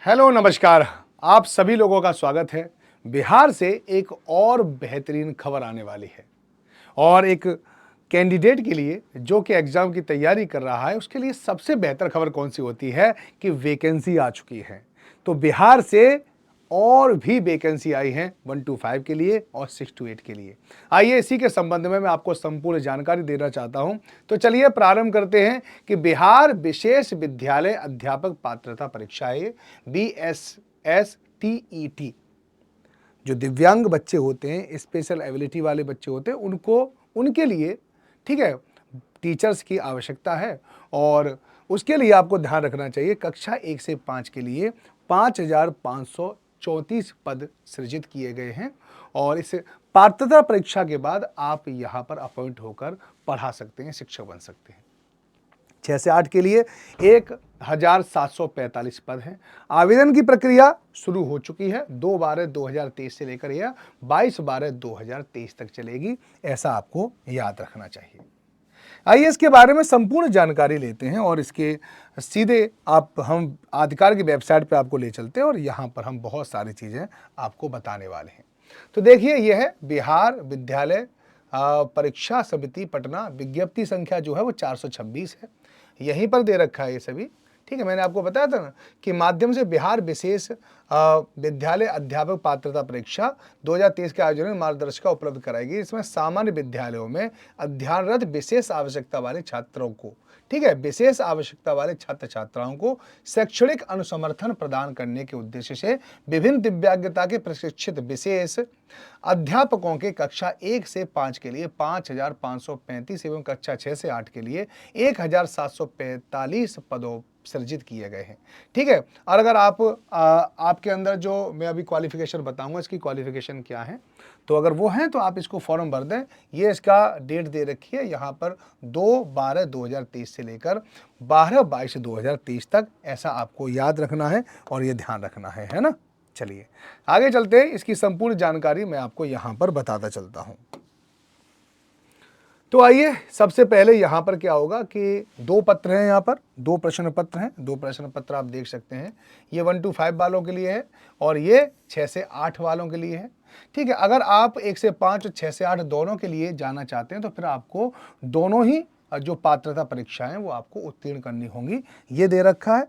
Hello नमस्कार। आप सभी लोगों का स्वागत है। बिहार से एक और बेहतरीन खबर आने वाली है और एक कैंडिडेट के लिए जो कि एग्जाम की तैयारी कर रहा है उसके लिए सबसे बेहतर खबर कौन सी होती है कि वैकेंसी आ चुकी है। तो बिहार से और भी वैकेंसी आई हैं 1 to 5 के लिए और 6 to 8 के लिए। आइए इसी के संबंध में मैं आपको संपूर्ण जानकारी देना चाहता हूं। तो चलिए प्रारंभ करते हैं कि बिहार विशेष विद्यालय अध्यापक पात्रता परीक्षाएं BSSTET जो दिव्यांग बच्चे होते हैं, स्पेशल एबिलिटी वाले बच्चे होते हैं, उनके लिए ठीक है टीचर्स की आवश्यकता है और उसके लिए आपको ध्यान रखना चाहिए कक्षा 1 से 5 के लिए 5,534 पद सृजित किए गए हैं और इस पात्रता परीक्षा के बाद आप यहाँ पर अपॉइंट होकर पढ़ा सकते हैं, शिक्षक बन सकते हैं। 6 से 8 के लिए 1,745 पद हैं। आवेदन की प्रक्रिया शुरू हो चुकी है। 2/12/2023 से लेकर यह 22/12/2023 तक चलेगी, ऐसा आपको याद रखना चाहिए। आइए इसके बारे में संपूर्ण जानकारी लेते हैं और इसके सीधे हम आधिकारिक वेबसाइट पे आपको ले चलते हैं और यहाँ पर हम बहुत सारी चीज़ें आपको बताने वाले हैं। तो देखिए यह है बिहार विद्यालय परीक्षा समिति पटना। विज्ञप्ति संख्या जो है वो 426 है, यहीं पर दे रखा है ये सभी। ठीक है, मैंने आपको बताया था ना कि माध्यम से बिहार विशेष विद्यालय अध्यापक पात्रता परीक्षा 2023 के आयोजन में मार्गदर्शिका उपलब्ध कराएगी। इसमें सामान्य विद्यालयों में अध्ययनरत विशेष आवश्यकता वाले छात्रों को, ठीक है, विशेष आवश्यकता वाले छात्र छात्राओं को शैक्षणिक अनुसमर्थन प्रदान करने के उद्देश्य से विभिन्न दिव्यांगता के प्रशिक्षित विशेष अध्यापकों के कक्षा 1 से 5 के लिए 5,535 एवं कक्षा 6 से 8 के लिए 1,745 पदों सृजित किए गए हैं। ठीक है, और अगर आपके अंदर जो मैं अभी क्वालिफिकेशन बताऊंगा इसकी क्वालिफिकेशन क्या है, तो अगर वो है तो आप इसको फॉर्म भर दें। ये इसका डेट दे रखी है यहाँ पर 2/12/2023 से लेकर 12/22/2023 तक, ऐसा आपको याद रखना है और ये ध्यान रखना है ना। चलिए आगे चलते हैं, इसकी संपूर्ण जानकारी मैं आपको यहाँ पर बताता चलता हूँ। तो आइए सबसे पहले यहाँ पर क्या होगा कि 2 पत्र हैं, यहाँ पर 2 प्रश्न पत्र हैं। 2 प्रश्न पत्र आप देख सकते हैं, ये 1 to 5 वालों के लिए है और ये 6 से 8 वालों के लिए है। ठीक है, अगर आप 1 से 5 और 6 से 8 दोनों के लिए जाना चाहते हैं तो फिर आपको दोनों ही जो पात्रता परीक्षाएं हैं वो आपको उत्तीर्ण करनी होंगी, ये दे रखा है।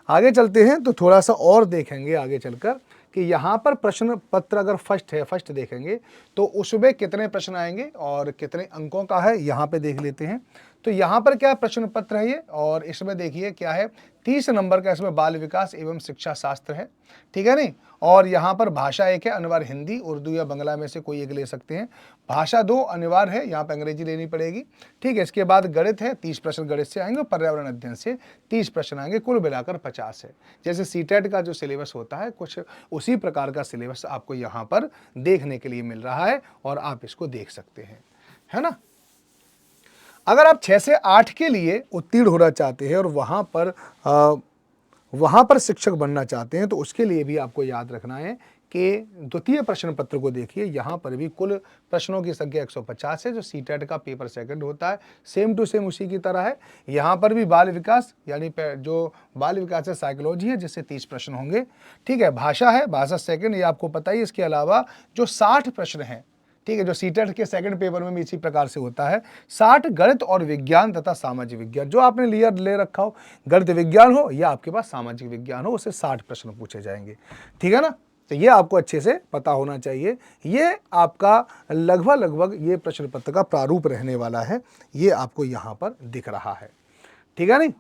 आगे चलते हैं तो थोड़ा सा और देखेंगे आगे चलकर कि यहाँ पर प्रश्न पत्र अगर फर्स्ट देखेंगे तो उसमें कितने प्रश्न आएंगे और कितने अंकों का है, यहाँ पे देख लेते हैं। तो यहाँ पर क्या प्रश्न पत्र है ये, और इसमें देखिए क्या है 30 नंबर का इसमें बाल विकास एवं शिक्षा शास्त्र है। ठीक है नहीं, और यहाँ पर भाषा एक है, अनिवार्य हिंदी, उर्दू या बंगला में से कोई एक ले सकते हैं। भाषा 2 अनिवार्य है, यहाँ पर अंग्रेजी लेनी पड़ेगी। ठीक है, इसके बाद गणित है, 30 प्रश्न गणित से आएंगे, पर्यावरण अध्ययन से 30 प्रश्न आएंगे, कुल मिलाकर 50 है। जैसे सीटेट का जो सिलेबस होता है कुछ उसी प्रकार का सिलेबस आपको यहाँ पर देखने के लिए मिल रहा है और आप इसको देख सकते हैं, है ना। अगर आप 6 से 8 के लिए उत्तीर्ण होना चाहते हैं और वहां पर शिक्षक बनना चाहते हैं तो उसके लिए भी आपको याद रखना है कि द्वितीय प्रश्न पत्र को देखिए, यहाँ पर भी कुल प्रश्नों की संख्या 150 है, जो सीटेट का पेपर सेकंड होता है, सेम टू सेम उसी की तरह है। यहाँ पर भी बाल विकास यानी जो बाल विकास है साइकोलॉजी है, जिससे 30 प्रश्न होंगे। ठीक है, भाषा है, भाषा सेकंड, ये आपको पता ही। इसके अलावा जो 60 प्रश्न हैं, ठीक है, जो सीटेट के सेकंड पेपर में भी इसी प्रकार से होता है, 60 गणित और विज्ञान तथा सामाजिक विज्ञान, जो आपने ले रखा हो, गणित विज्ञान हो या आपके पास सामाजिक विज्ञान हो, उससे 60 प्रश्न पूछे जाएंगे। ठीक है ना, तो ये आपको अच्छे से पता होना चाहिए। ये आपका लगभग ये प्रश्न पत्र का प्रारूप रहने वाला है, ये आपको यहाँ पर दिख रहा है। ठीक है नहीं,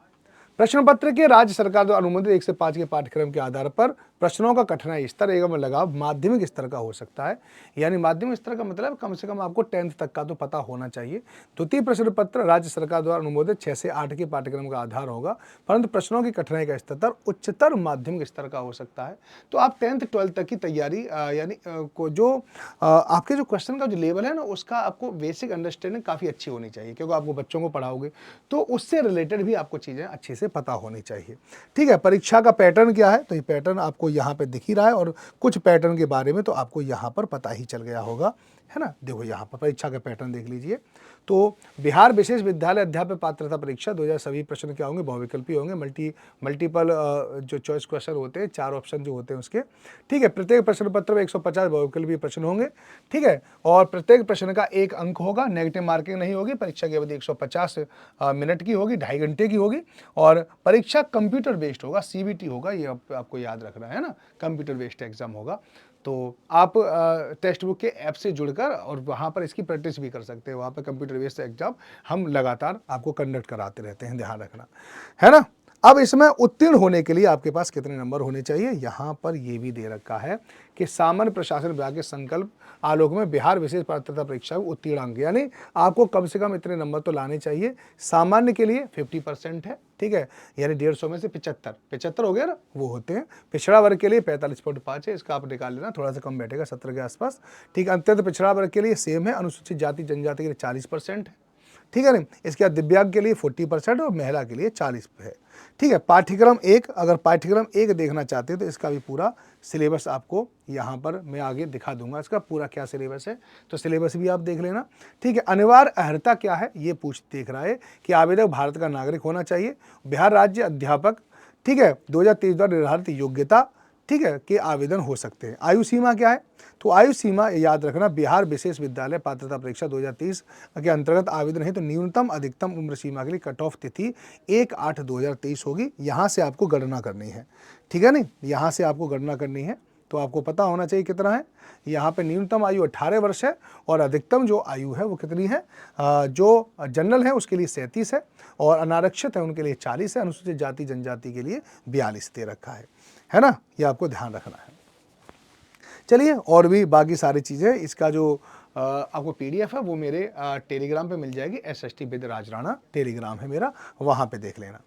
प्रश्न पत्र के राज्य सरकार द्वारा अनुमोदित 1 से 5 के पाठ्यक्रम के आधार पर प्रश्नों का कठिनाई स्तर एवं लगाव माध्यमिक स्तर का हो सकता है। यानी माध्यमिक स्तर का मतलब कम से कम आपको 10th तक का तो पता होना चाहिए। द्वितीय प्रश्न पत्र राज्य सरकार द्वारा अनुमोदित 6 से 8 के पाठ्यक्रम का आधार होगा, परंतु प्रश्नों की कठिनाई का स्तर उच्चतर माध्यमिक स्तर का हो सकता है। तो आप 10th 12th तक की तैयारी यानी जो आपके जो क्वेश्चन का जो लेवल है ना, उसका आपको बेसिक अंडरस्टैंडिंग काफ़ी अच्छी होनी चाहिए, क्योंकि आपको बच्चों को पढ़ाओगे तो उससे रिलेटेड भी आपको चीज़ें अच्छे से पता होनी चाहिए। ठीक है, परीक्षा का पैटर्न क्या है, तो ये पैटर्न आपको यहाँ पे दिख ही रहा है और कुछ पैटर्न के बारे में तो आपको यहाँ पर पता ही चल गया होगा, है ना। देखो यहाँ पर परीक्षा का पैटर्न देख लीजिए। तो बिहार विशेष विद्यालय अध्यापक पात्रता परीक्षा 2000 सभी प्रश्न क्या होंगे, बहुविकल्पी होंगे, मल्टीपल जो चॉइस क्वेश्चन होते हैं, 4 ऑप्शन जो होते हैं उसके, ठीक है। प्रत्येक प्रश्न पत्र में 150 बहुविकल्पी प्रश्न होंगे, ठीक है। और प्रत्येक प्रश्न का 1 अंक होगा, नेगेटिव मार्किंग नहीं होगी। परीक्षा की अवधि 150 मिनट की होगी, 2.5 घंटे की होगी। और परीक्षा कंप्यूटर बेस्ड होगा, CBT होगा, ये आपको याद रखना है ना, कंप्यूटर बेस्ड एग्जाम होगा। तो आप टेक्स्ट बुक के ऐप से जुड़कर और वहाँ पर इसकी प्रैक्टिस भी कर सकते हैं। वहाँ पर कंप्यूटर बेस्ड एग्जाम हम लगातार आपको कंडक्ट कराते रहते हैं, ध्यान रखना है ना। अब इसमें उत्तीर्ण होने के लिए आपके पास कितने नंबर होने चाहिए, यहाँ पर ये भी दे रखा है कि सामान्य प्रशासन विभाग के संकल्प आलोक में बिहार विशेष पात्रता परीक्षा में उत्तीर्ण अंक, यानी आपको कम से कम इतने नंबर तो लाने चाहिए। सामान्य के लिए 50% है, ठीक है, यानी 150 में से 75 हो गया ना, वो होते हैं। पिछड़ा वर्ग के लिए 45.5 है, इसका आप निकाल लेना, थोड़ा सा कम बैठेगा, 17 के आसपास, ठीक है। अत्यंत पिछड़ा वर्ग के लिए सेम है, अनुसूचित जाति जनजाति के लिए 40% है, ठीक है नहीं। इसके बाद दिव्यांग के लिए 40% और महिला के लिए 40 है, ठीक है। पाठ्यक्रम 1, अगर पाठ्यक्रम 1 देखना चाहते हैं तो इसका भी पूरा सिलेबस आपको यहाँ पर मैं आगे दिखा दूंगा, इसका पूरा क्या सिलेबस है, तो सिलेबस भी आप देख लेना, ठीक है। अनिवार्य अर्हता क्या है, ये देख रहा है कि आवेदक भारत का नागरिक होना चाहिए, बिहार राज्य अध्यापक, ठीक है, 2023 द्वारा निर्धारित योग्यता, ठीक है, के आवेदन हो सकते हैं। आयु सीमा क्या है, तो आयु सीमा याद रखना, बिहार विशेष विद्यालय पात्रता परीक्षा 2023 के अंतर्गत आवेदन है तो न्यूनतम अधिकतम उम्र सीमा के लिए कट ऑफ तिथि 1/8/2023 होगी। यहाँ से आपको गणना करनी है, ठीक है नहीं, यहाँ से आपको गणना करनी है। तो आपको पता होना चाहिए कितना है, यहाँ पे न्यूनतम आयु 18 वर्ष है और अधिकतम जो आयु है वो कितनी है, जो जनरल है उसके लिए 37 है और अनारक्षित है उनके लिए 40 है, अनुसूचित जाति जनजाति के लिए 42 दे रखा है ना, ये आपको ध्यान रखना है। चलिए, और भी बाकी सारी चीज़ें, इसका जो आपको PDF है वो मेरे टेलीग्राम पे मिल जाएगी, SST with Raj Rana Telegram है मेरा, वहाँ पे देख लेना।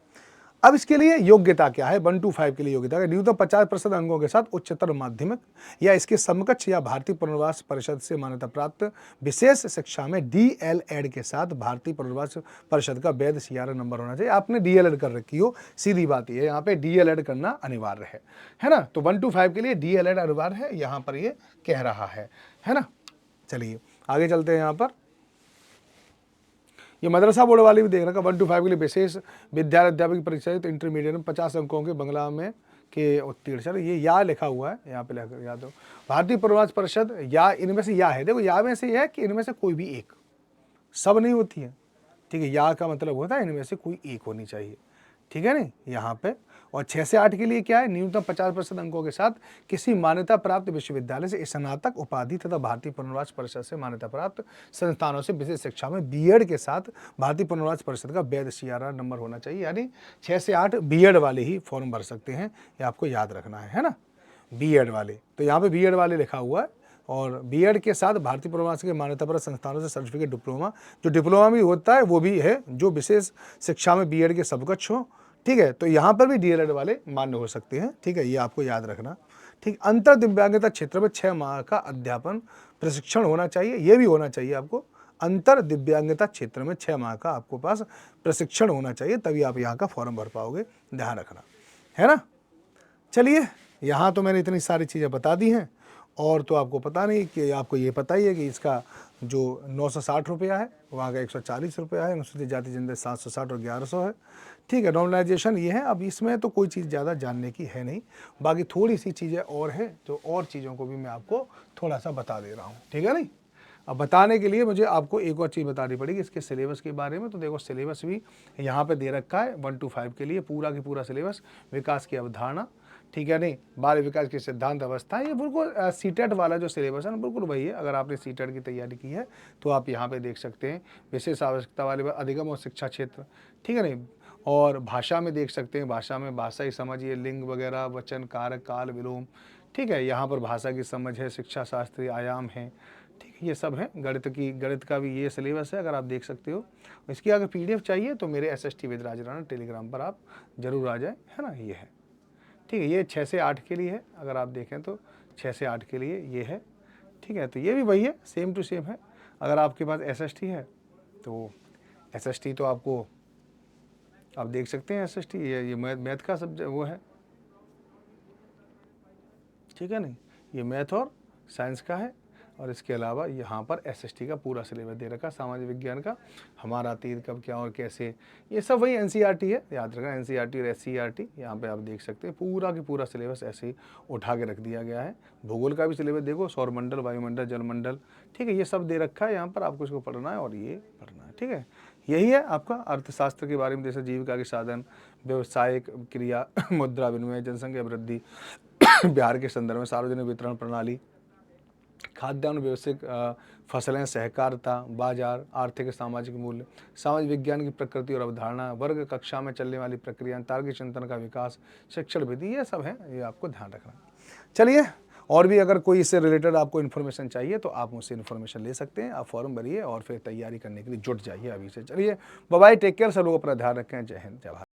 अब इसके लिए योग्यता क्या है, 1 to 5 के लिए योग्यता है न्यूनतम 50% अंकों के साथ उच्चतर माध्यमिक या इसके समकक्ष या भारतीय पुनर्वास परिषद से मान्यता प्राप्त विशेष शिक्षा में DLED के साथ भारतीय पुनर्वास परिषद का वैध CRA नंबर होना चाहिए। आपने DLED कर रखी हो, सीधी बात ये है, यहाँ पे DLED करना अनिवार्य है ना। तो 1 to 5 के लिए DLED अनिवार्य है, यहाँ पर ये कह रहा है ना। चलिए आगे चलते हैं। यहाँ पर ये मदरसा बोर्ड वाली भी देख रखा, 1 to 5 के लिए विशेष विद्यालय अध्यापक की परीक्षा तो इंटरमीडिएट में 50 अंकों के बंगला में के उत्तीर्ण। चलो ये या लिखा हुआ है यहाँ पे, लेकर याद हो, भारतीय पुनर्वास परिषद या इनमें से या है। देखो या में से यह है कि इनमें से कोई भी एक, सब नहीं होती है, ठीक है। या का मतलब होता है इनमें से कोई एक होनी चाहिए, ठीक है नहीं, यहाँ पे। और 6 से 8 के लिए क्या है, न्यूनतम 50% अंकों के साथ किसी मान्यता प्राप्त विश्वविद्यालय से स्नातक उपाधि तथा भारतीय पुनर्वास परिषद से मान्यता प्राप्त संस्थानों से विशेष शिक्षा में BEd के साथ भारतीय पुनर्वास परिषद का वैध CRA नंबर होना चाहिए। यानी 6 से 8 BEd वाले ही फॉर्म भर सकते हैं, ये आपको याद रखना है ना, BEd वाले। तो यहाँ पे BEd वाले लिखा हुआ है और BEd के साथ भारतीय पुनर्वास के मान्यता प्राप्त संस्थानों से सर्टिफिकेट डिप्लोमा, जो डिप्लोमा भी होता है वो भी है, जो विशेष शिक्षा में BEd के समकक्ष हो, ठीक है। तो यहाँ पर भी DLED वाले मान्य हो सकते हैं, ठीक है, ये आपको याद रखना, ठीक। अंतर दिव्यांगता क्षेत्र में 6 माह का अध्यापन प्रशिक्षण होना चाहिए, ये भी होना चाहिए आपको। अंतर दिव्यांगता क्षेत्र में 6 माह का आपको पास प्रशिक्षण होना चाहिए, तभी आप यहाँ का फॉर्म भर पाओगे, ध्यान रखना है ना। चलिए, यहाँ तो मैंने इतनी सारी चीज़ें बता दी हैं, और तो आपको पता नहीं कि आपको ये पता ही है कि इसका जो 960 रुपया है वहाँ का 140 रुपया है, अनुसूचित जाति जनजाति 760 और 1100 है, ठीक है। नॉर्मलाइजेशन ये है। अब इसमें तो कोई चीज़ ज़्यादा जानने की है नहीं, बाकी थोड़ी सी चीज़ें और हैं, जो और चीज़ों को भी मैं आपको थोड़ा सा बता दे रहा हूँ, ठीक है नहीं। अब बताने के लिए मुझे आपको एक और चीज़ बतानी पड़ेगी इसके सिलेबस के बारे में। तो देखो सिलेबस भी यहाँ पे दे रखा है 1 to 5 के लिए पूरा की पूरा सिलेबस, विकास की अवधारणा, ठीक है नहीं, बाल विकास की सिद्धांत अवस्था, ये बिल्कुल सीटेट वाला जो सिलेबस है ना, बिल्कुल वही है। अगर आपने सीटेट की तैयारी की है तो आप यहाँ पे देख सकते हैं, विशेष आवश्यकता वाले अधिगम और शिक्षा क्षेत्र, ठीक है नहीं। और भाषा में देख सकते हैं, भाषा में भाषा ही समझिए, लिंग वगैरह, वचन, कारक, काल, विलोम, ठीक है। यहाँ पर भाषा की समझ है, शिक्षा शास्त्रीय आयाम है, ठीक है, ये सब है। गणित का भी ये सिलेबस है, अगर आप देख सकते हो। इसकी अगर PDF चाहिए तो मेरे SST with Raj Rana Telegram पर आप जरूर आ जाए, है ना, ये है, ठीक है। ये 6 से 8 के लिए है, अगर आप देखें तो 6 से 8 के लिए ये है, ठीक है। तो ये भी वही है, सेम टू सेम है। अगर आपके पास SST है तो SST तो आपको, आप देख सकते हैं SST, ये मैथ का सब्जेक्ट वो है, ठीक है नहीं, ये मैथ और साइंस का है। और इसके अलावा यहाँ पर एसएसटी का पूरा सिलेबस दे रखा, सामाजिक विज्ञान का, हमारा अतीत कब क्या और कैसे, ये सब वही एनसीईआरटी है, याद रखना एनसीईआरटी और एससीईआरटी। यहाँ पे आप देख सकते हैं पूरा की पूरा सिलेबस ऐसे ही उठा के रख दिया गया है। भूगोल का भी सिलेबस देखो, सौरमंडल, वायुमंडल, जलमंडल, ठीक है, ये सब दे रखा है यहाँ पर, आपको इसको पढ़ना है और ये पढ़ना है, ठीक है। यही है आपका अर्थशास्त्र के बारे में, जैसे जीविका के साधन, व्यवसायिक क्रिया, मुद्रा विनिमय, जनसंख्या वृद्धि, बिहार के संदर्भ में सार्वजनिक वितरण प्रणाली, खाद्यान्न, व्यवसायिक फसलें, सहकारिता, बाजार, आर्थिक सामाजिक मूल्य, सामाजिक विज्ञान की प्रकृति और अवधारणा, वर्ग कक्षा में चलने वाली प्रक्रिया, तार्किक चिंतन का विकास, शिक्षण विधि, ये सब है, ये आपको ध्यान रखना। चलिए, और भी अगर कोई इससे रिलेटेड आपको इन्फॉर्मेशन चाहिए तो आप मुझसे इन्फॉर्मेशन ले सकते हैं। आप फॉर्म भरिए और फिर तैयारी करने के लिए जुट जाइए अभी से। चलिए, बाय बाय, टेक केयर, सब लोग अपना ध्यान रखें। जय हिंद, जय भारत।